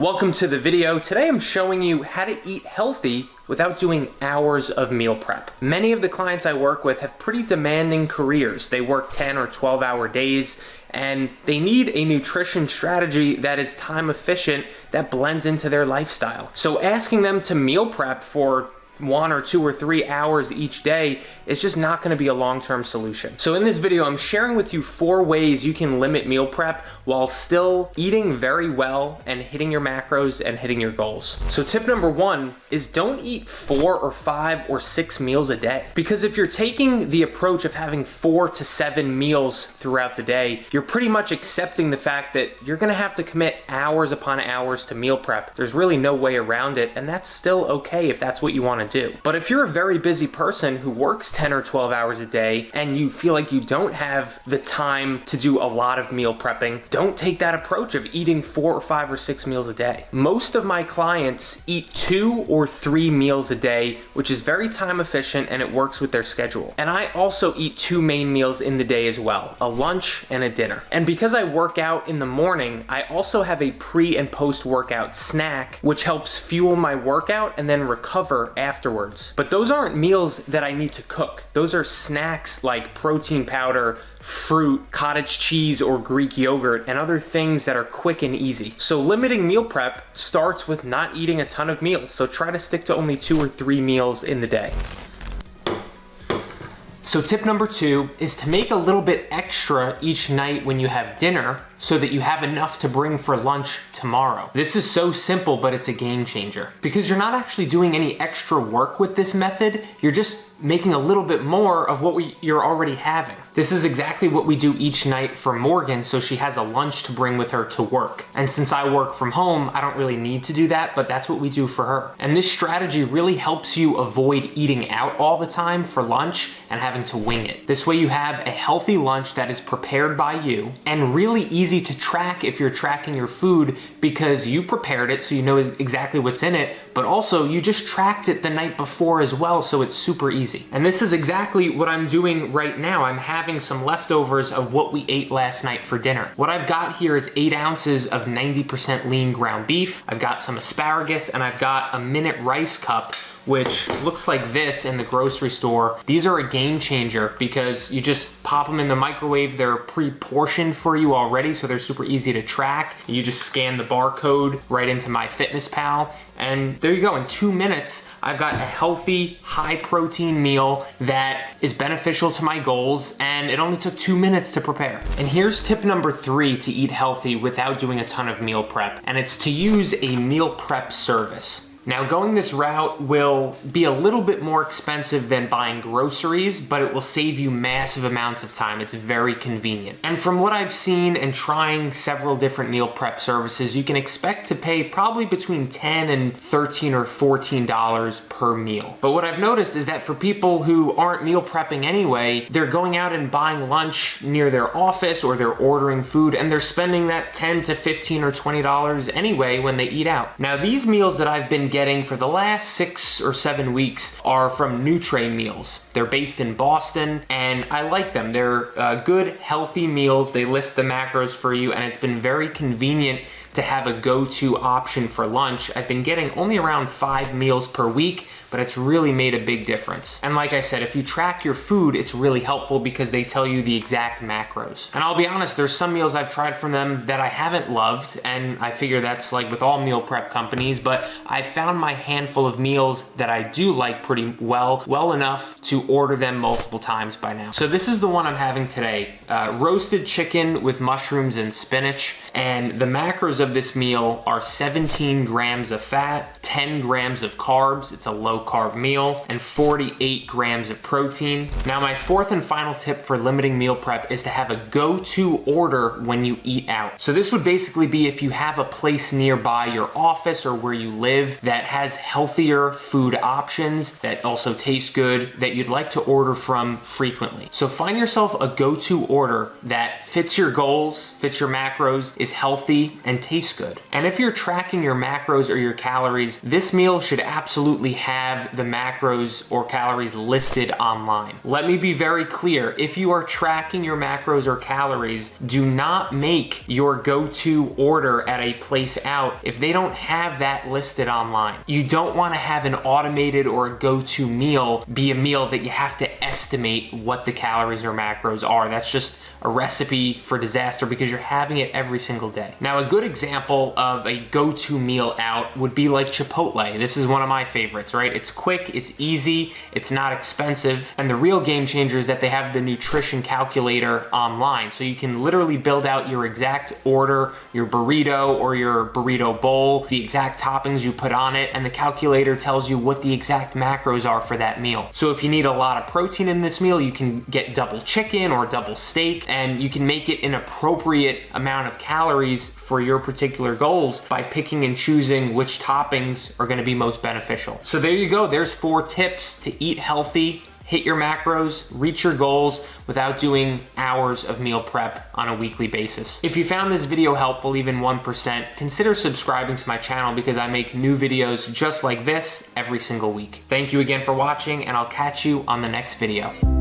Welcome to the video. Today I'm showing you how to eat healthy without doing hours of meal prep. Many of the clients I work with have pretty demanding careers. They work 10 or 12-hour days and they need a nutrition strategy that is time efficient, that blends into their lifestyle. So asking them to meal prep for 1 or 2 or 3 hours each day is just not going to be a long-term solution. So in this video, I'm sharing with you 4 ways you can limit meal prep while still eating very well and hitting your macros and hitting your goals. So tip number 1 is don't eat 4 or 5 or 6 meals a day. Because if you're taking the approach of having 4 to 7 meals throughout the day, you're pretty much accepting the fact that you're going to have to commit hours upon hours to meal prep. There's really no way around it, and that's still okay if that's what you want to do. But if you're a very busy person who works 10 or 12 hours a day and you feel like you don't have the time to do a lot of meal prepping, don't take that approach of eating 4 or 5 or 6 meals a day. Most of my clients eat 2 or 3 meals a day, which is very time efficient and it works with their schedule. And I also eat 2 main meals in the day as well, a lunch and a dinner. And because I work out in the morning, I also have a pre and post workout snack, which helps fuel my workout and then recover afterwards. But those aren't meals that I need to cook. Those are snacks like protein powder, fruit, cottage cheese, or Greek yogurt, and other things that are quick and easy. So limiting meal prep starts with not eating a ton of meals. So try to stick to only 2 or 3 meals in the day. So tip number 2 is to make a little bit extra each night when you have dinner so that you have enough to bring for lunch tomorrow. This is so simple, but it's a game changer because you're not actually doing any extra work with this method. You're just making a little bit more of what you're already having. This is exactly what we do each night for Morgan, so she has a lunch to bring with her to work. And since I work from home, I don't really need to do that, but that's what we do for her. And this strategy really helps you avoid eating out all the time for lunch and having to wing it. This way you have a healthy lunch that is prepared by you and really easy to track if you're tracking your food because you prepared it so you know exactly what's in it, but also you just tracked it the night before as well, so it's super easy. And this is exactly what I'm doing right now. I'm having some leftovers of what we ate last night for dinner. What I've got here is 8 ounces of 90% lean ground beef. I've got some asparagus and I've got a minute rice cup, which looks like this in the grocery store. These are a game changer because you just pop them in the microwave. They're pre-portioned for you already, so they're super easy to track. You just scan the barcode right into MyFitnessPal, and there you go. In 2 minutes, I've got a healthy, high protein meal that is beneficial to my goals, and it only took 2 minutes to prepare. And here's tip number 3 to eat healthy without doing a ton of meal prep, and it's to use a meal prep service. Now, going this route will be a little bit more expensive than buying groceries, but it will save you massive amounts of time. It's very convenient. And from what I've seen and trying several different meal prep services, you can expect to pay probably between $10 and $13 or $14 per meal. But what I've noticed is that for people who aren't meal prepping anyway, they're going out and buying lunch near their office or they're ordering food and they're spending that $10 to $15 or $20 anyway when they eat out. Now, these meals that I've been getting for the last 6 or 7 weeks are from Nutre Meals. They're based in Boston and I like them. They're good, healthy meals. They list the macros for you and it's been very convenient to have a go-to option for lunch. I've been getting only around 5 meals per week, but it's really made a big difference. And like I said, if you track your food, it's really helpful because they tell you the exact macros. And I'll be honest, there's some meals I've tried from them that I haven't loved, and I figure that's like with all meal prep companies, but I found my handful of meals that I do like pretty well enough to order them multiple times by now. So this is the one I'm having today. Roasted chicken with mushrooms and spinach, and the macros of this meal are 17 grams of fat, 10 grams of carbs, it's a low carb meal, and 48 grams of protein. Now, my 4th and final tip for limiting meal prep is to have a go-to order when you eat out. So this would basically be if you have a place nearby your office or where you live that has healthier food options that also taste good that you'd like to order from frequently. So find yourself a go-to order that fits your goals, fits your macros, is healthy, and tastes good. And if you're tracking your macros or your calories, this meal should absolutely have the macros or calories listed online. Let me be very clear. If you are tracking your macros or calories, do not make your go-to order at a place out if they don't have that listed online. You don't want to have an automated or a go-to meal be a meal that you have to estimate what the calories or macros are. That's just a recipe for disaster because you're having it every single day. Now, a good example of a go-to meal out would be like Chipotle. This is one of my favorites, right? It's quick, it's easy, it's not expensive, and the real game changer is that they have the nutrition calculator online. So you can literally build out your exact order, your burrito or your burrito bowl, the exact toppings you put on it, and the calculator tells you what the exact macros are for that meal. So if you need a lot of protein in this meal, you can get double chicken or double steak, and you can make it an appropriate amount of calories for your particular goals by picking and choosing which toppings are gonna be most beneficial. So there you go, there's 4 tips to eat healthy, hit your macros, reach your goals without doing hours of meal prep on a weekly basis. If you found this video helpful, even 1%, consider subscribing to my channel because I make new videos just like this every single week. Thank you again for watching, and I'll catch you on the next video.